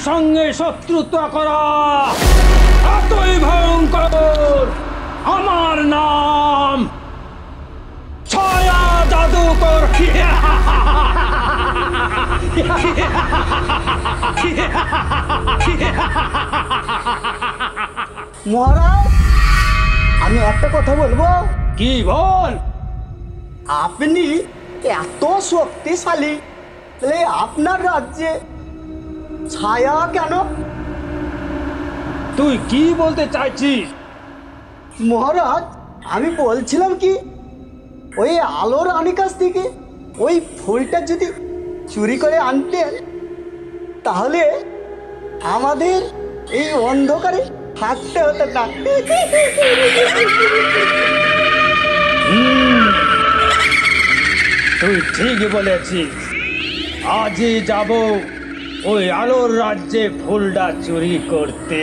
সঙ্গে শত্রুতা করা এতই ভয়ঙ্কর। আমার নাম ছায়া জাদুকর। মহারাজ, আমি একটা কথা বলবো। কি বল? আপনি এত শক্তিশালী, তাহলে আপনার রাজ্যে ছায়া কেন? তুই কি বলতে চাইছিস? মহারাজ, আমি বলছিলাম কি, ওই আলো রানীর কাছ থেকে ওই ফুলটা যদি চুরি করে আনতেন, তাহলে আমাদের এই অন্ধকারে থাকতে হতো না। তুই ঠিক বলেছিস। আজই যাব ওই আলোর রাজ্যে ফুলটা চুরি করতে।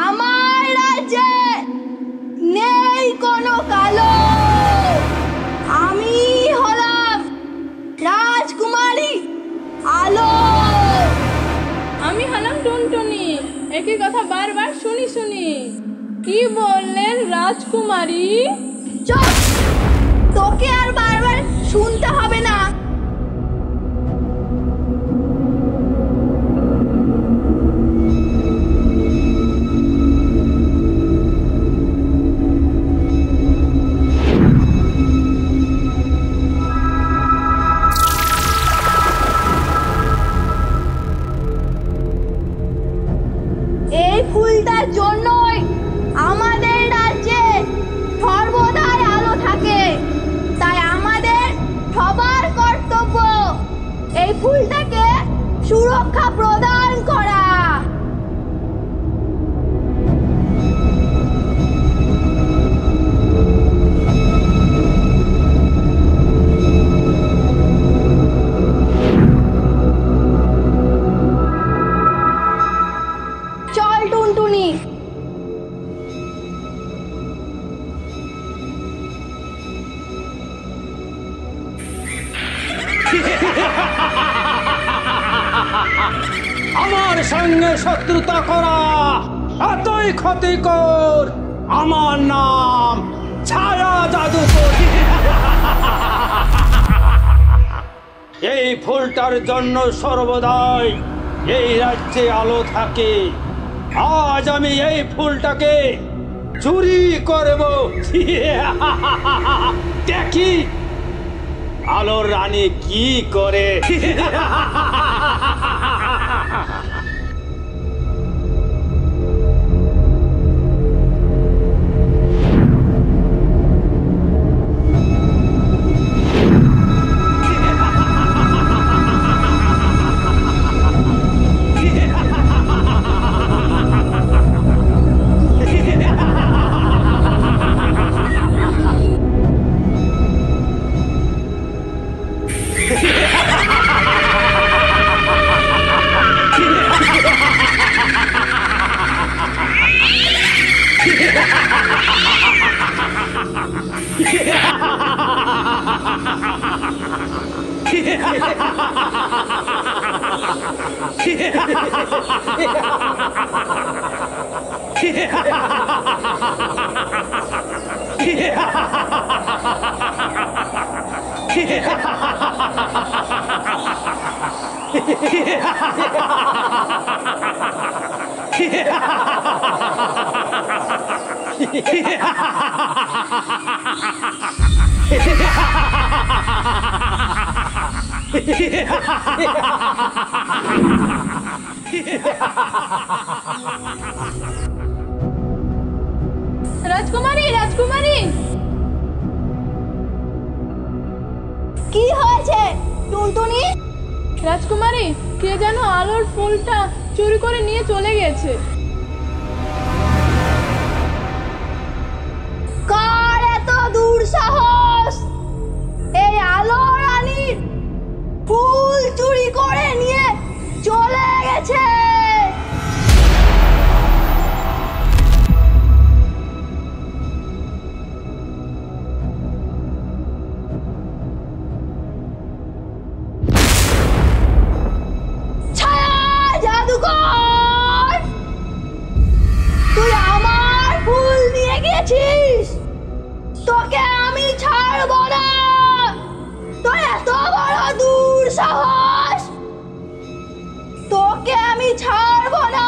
আমার রাজ্যে নেই কোনো কালো। আমি হলাম রাজকুমারী আলো। আমি হলাম টুনটুনি। একই কথা বারবার শুনি শুনি। কি বললেন রাজকুমারী? চুপ! তোকে আর বারবার শুনতে হবে না। এই ফুলটার জন্যই আমাদের রাজ্যে সর্বদাই আলো থাকে। তাই আমাদের সবার কর্তব্য এই ফুলটাকে সুরক্ষা প্রদান করা। চল টুনটুনি। আমার সঙ্গে শত্রুতা করা এতই ক্ষতিকর। আমার নাম ছায়া জাদুকর। এই ফুলটার জন্য সর্বদাই এই রাজ্যে আলো থাকে। আজ আমি এই ফুলটাকে চুরি করব। দেখি আলোর রানী কি করে। রাজকুমারী, রাজকুমারী, কি হয়েছে টুনটুনি? রাজকুমারী, কে যেন আলোর ফুলটা চুরি করে নিয়ে চলে গেছে। কার এত দুঃসাহস এই আলো রানীর ফুল চুরি করে নিয়ে চলে গেছে? পেয়েছিস? তোকে আমি ছাড়বো না। তোর এত বড় দুঃসাহস, তোকে আমি ছাড়বো না।